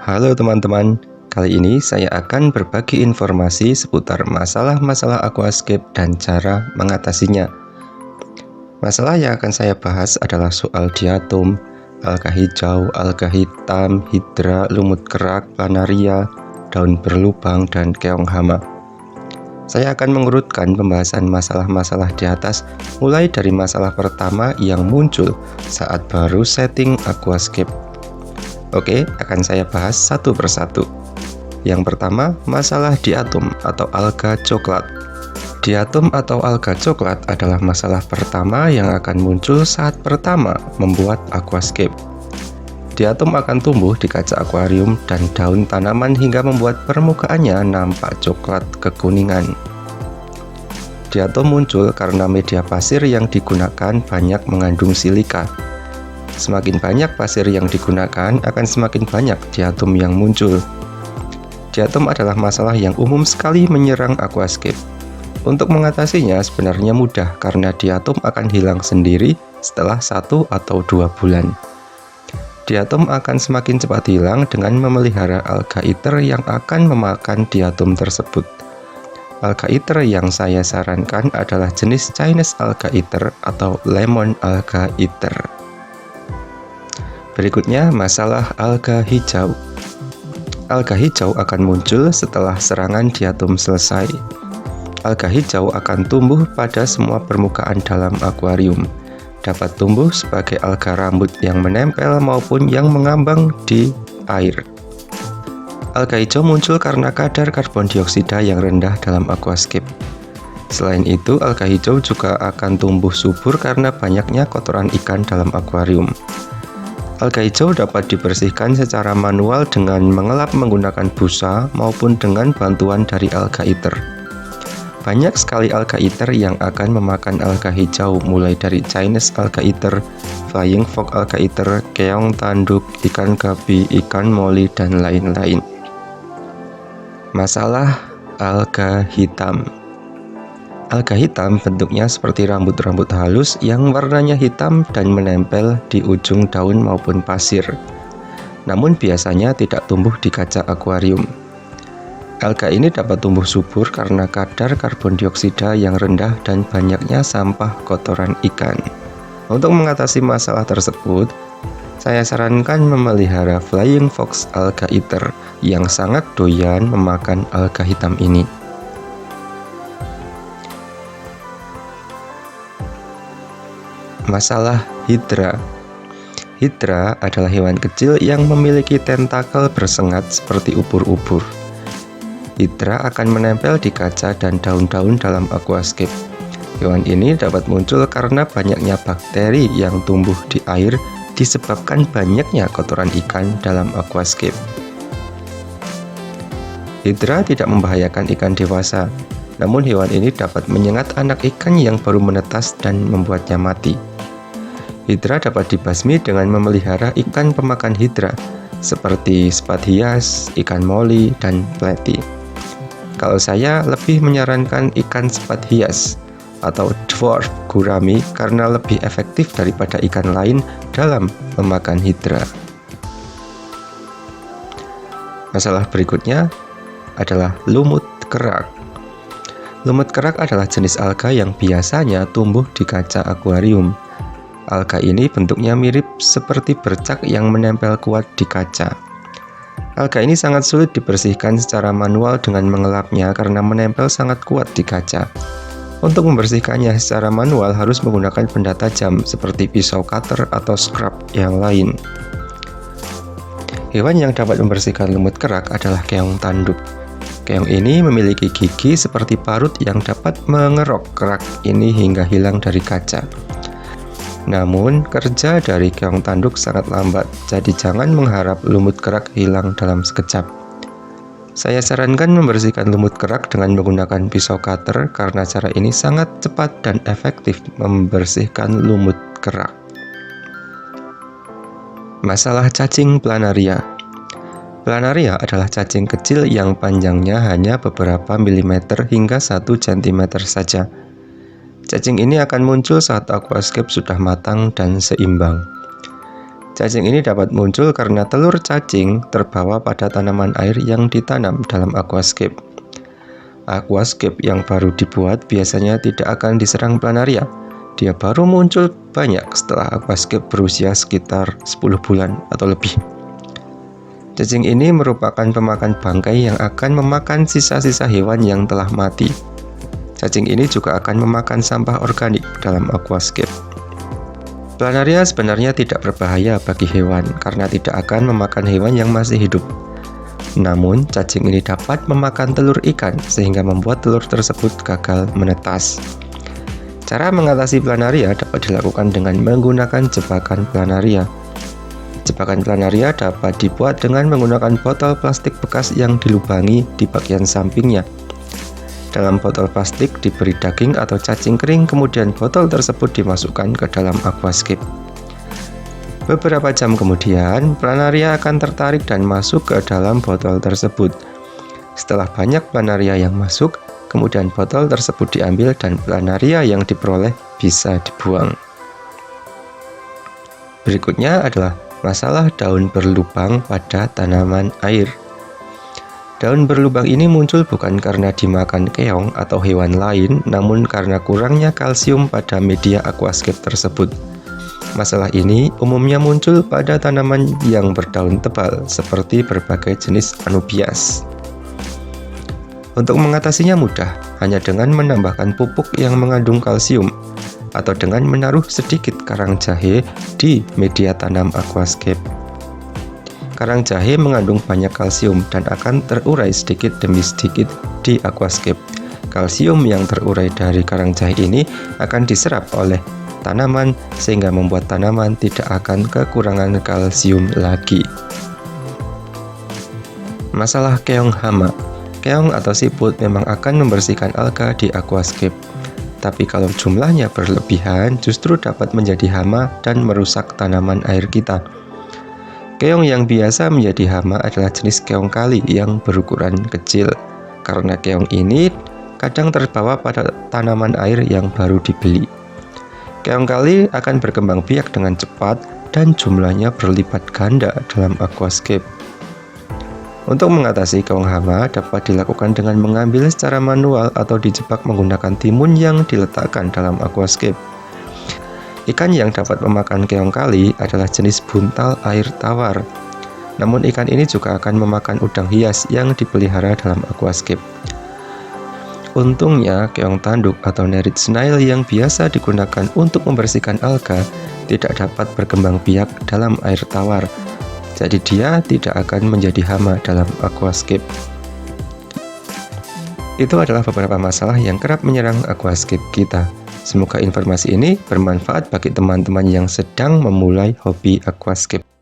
Halo teman-teman, kali ini saya akan berbagi informasi seputar masalah-masalah aquascape dan cara mengatasinya. Masalah yang akan saya bahas adalah soal diatom, alga hijau, alga hitam, hidra, lumut kerak, planaria, daun berlubang, dan keong hama. Saya akan mengurutkan pembahasan masalah-masalah di atas, mulai dari masalah pertama yang muncul saat baru setting aquascape. Oke, akan saya bahas satu persatu. Yang pertama, masalah diatom atau alga coklat. Diatom atau alga coklat adalah masalah pertama yang akan muncul saat pertama membuat aquascape. Diatom akan tumbuh di kaca akuarium dan daun tanaman hingga membuat permukaannya nampak coklat kekuningan. Diatom muncul karena media pasir yang digunakan banyak mengandung silika. Semakin banyak pasir yang digunakan, akan semakin banyak diatom yang muncul. Diatom adalah masalah yang umum sekali menyerang aquascape. Untuk mengatasinya sebenarnya mudah karena diatom akan hilang sendiri setelah 1 atau 2 bulan. Diatom akan semakin cepat hilang dengan memelihara alga iter yang akan memakan diatom tersebut. Alga iter yang saya sarankan adalah jenis Chinese alga iter atau lemon alga iter. Berikutnya, masalah alga hijau. Alga hijau akan muncul setelah serangan diatom selesai. Alga hijau akan tumbuh pada semua permukaan dalam akuarium. Dapat tumbuh sebagai alga rambut yang menempel maupun yang mengambang di air. Alga hijau muncul karena kadar karbon dioksida yang rendah dalam aquascape. Selain itu, alga hijau juga akan tumbuh subur karena banyaknya kotoran ikan dalam akuarium. Alga hijau dapat dibersihkan secara manual dengan mengelap menggunakan busa maupun dengan bantuan dari alga iter. Banyak sekali alga iter yang akan memakan alga hijau, mulai dari Chinese alga iter, flying fox alga iter, keong tanduk, ikan gabi, ikan moli, dan lain-lain. Masalah alga hitam. Alga hitam bentuknya seperti rambut-rambut halus yang warnanya hitam dan menempel di ujung daun maupun pasir. Namun biasanya tidak tumbuh di kaca akuarium. Alga ini dapat tumbuh subur karena kadar karbon dioksida yang rendah dan banyaknya sampah kotoran ikan. Untuk mengatasi masalah tersebut, saya sarankan memelihara flying fox alga iter yang sangat doyan memakan alga hitam ini. Masalah hidra. Hidra adalah hewan kecil yang memiliki tentakel bersengat seperti ubur-ubur. Hidra akan menempel di kaca dan daun-daun dalam aquascape. Hewan ini dapat muncul karena banyaknya bakteri yang tumbuh di air disebabkan banyaknya kotoran ikan dalam aquascape. Hidra tidak membahayakan ikan dewasa, namun hewan ini dapat menyengat anak ikan yang baru menetas dan membuatnya mati. Hidra dapat dibasmi dengan memelihara ikan pemakan hidra seperti sepat hias, ikan moli, dan pleti. Kalau saya lebih menyarankan ikan sepat hias atau dwarf gurami karena lebih efektif daripada ikan lain dalam memakan hidra. Masalah berikutnya adalah lumut kerak. Lumut kerak adalah jenis alga yang biasanya tumbuh di kaca akuarium. Alga ini bentuknya mirip seperti bercak yang menempel kuat di kaca. Alga ini sangat sulit dibersihkan secara manual dengan mengelapnya karena menempel sangat kuat di kaca. Untuk membersihkannya secara manual harus menggunakan benda tajam seperti pisau cutter atau scrub yang lain. Hewan yang dapat membersihkan lumut kerak adalah keong tanduk. Keong ini memiliki gigi seperti parut yang dapat mengerok kerak ini hingga hilang dari kaca. Namun, kerja dari keong tanduk sangat lambat, jadi jangan mengharap lumut kerak hilang dalam sekejap. Saya sarankan membersihkan lumut kerak dengan menggunakan pisau cutter karena cara ini sangat cepat dan efektif membersihkan lumut kerak. Masalah cacing planaria. Planaria adalah cacing kecil yang panjangnya hanya beberapa milimeter hingga 1 cm saja. Cacing ini akan muncul saat aquascape sudah matang dan seimbang. Cacing ini dapat muncul karena telur cacing terbawa pada tanaman air yang ditanam dalam aquascape. Aquascape yang baru dibuat biasanya tidak akan diserang planaria. Dia baru muncul banyak setelah aquascape berusia sekitar 10 bulan atau lebih. Cacing ini merupakan pemakan bangkai yang akan memakan sisa-sisa hewan yang telah mati. Cacing ini juga akan memakan sampah organik dalam aquascape. Planaria sebenarnya tidak berbahaya bagi hewan karena tidak akan memakan hewan yang masih hidup. Namun, cacing ini dapat memakan telur ikan sehingga membuat telur tersebut gagal menetas. Cara mengatasi planaria dapat dilakukan dengan menggunakan jebakan planaria. Jebakan planaria dapat dibuat dengan menggunakan botol plastik bekas yang dilubangi di bagian sampingnya. Dalam botol plastik diberi daging atau cacing kering, kemudian botol tersebut dimasukkan ke dalam aquascape. Beberapa jam kemudian, planaria akan tertarik dan masuk ke dalam botol tersebut. Setelah banyak planaria yang masuk, kemudian botol tersebut diambil dan planaria yang diperoleh bisa dibuang. Berikutnya adalah masalah daun berlubang pada tanaman air. Daun berlubang ini muncul bukan karena dimakan keong atau hewan lain, namun karena kurangnya kalsium pada media aquascape tersebut. Masalah ini umumnya muncul pada tanaman yang berdaun tebal, seperti berbagai jenis anubias. Untuk mengatasinya mudah, hanya dengan menambahkan pupuk yang mengandung kalsium, atau dengan menaruh sedikit karang jahe di media tanam aquascape. Karang jahe mengandung banyak kalsium dan akan terurai sedikit demi sedikit di aquascape. Kalsium yang terurai dari karang jahe ini akan diserap oleh tanaman sehingga membuat tanaman tidak akan kekurangan kalsium lagi. Masalah keong hama. Keong atau siput memang akan membersihkan alga di aquascape. Tapi kalau jumlahnya berlebihan justru dapat menjadi hama dan merusak tanaman air kita. Keong yang biasa menjadi hama adalah jenis keong kali yang berukuran kecil. Karena keong ini kadang terbawa pada tanaman air yang baru dibeli. Keong kali akan berkembang biak dengan cepat dan jumlahnya berlipat ganda dalam aquascape. Untuk mengatasi keong hama dapat dilakukan dengan mengambil secara manual atau dijebak menggunakan timun yang diletakkan dalam aquascape. Ikan yang dapat memakan keong kali adalah jenis buntal air tawar. Namun ikan ini juga akan memakan udang hias yang dipelihara dalam aquascape. Untungnya, keong tanduk atau nereid snail yang biasa digunakan untuk membersihkan alga tidak dapat berkembang biak dalam air tawar. Jadi dia tidak akan menjadi hama dalam aquascape. Itu adalah beberapa masalah yang kerap menyerang aquascape kita. Semoga informasi ini bermanfaat bagi teman-teman yang sedang memulai hobi aquascape.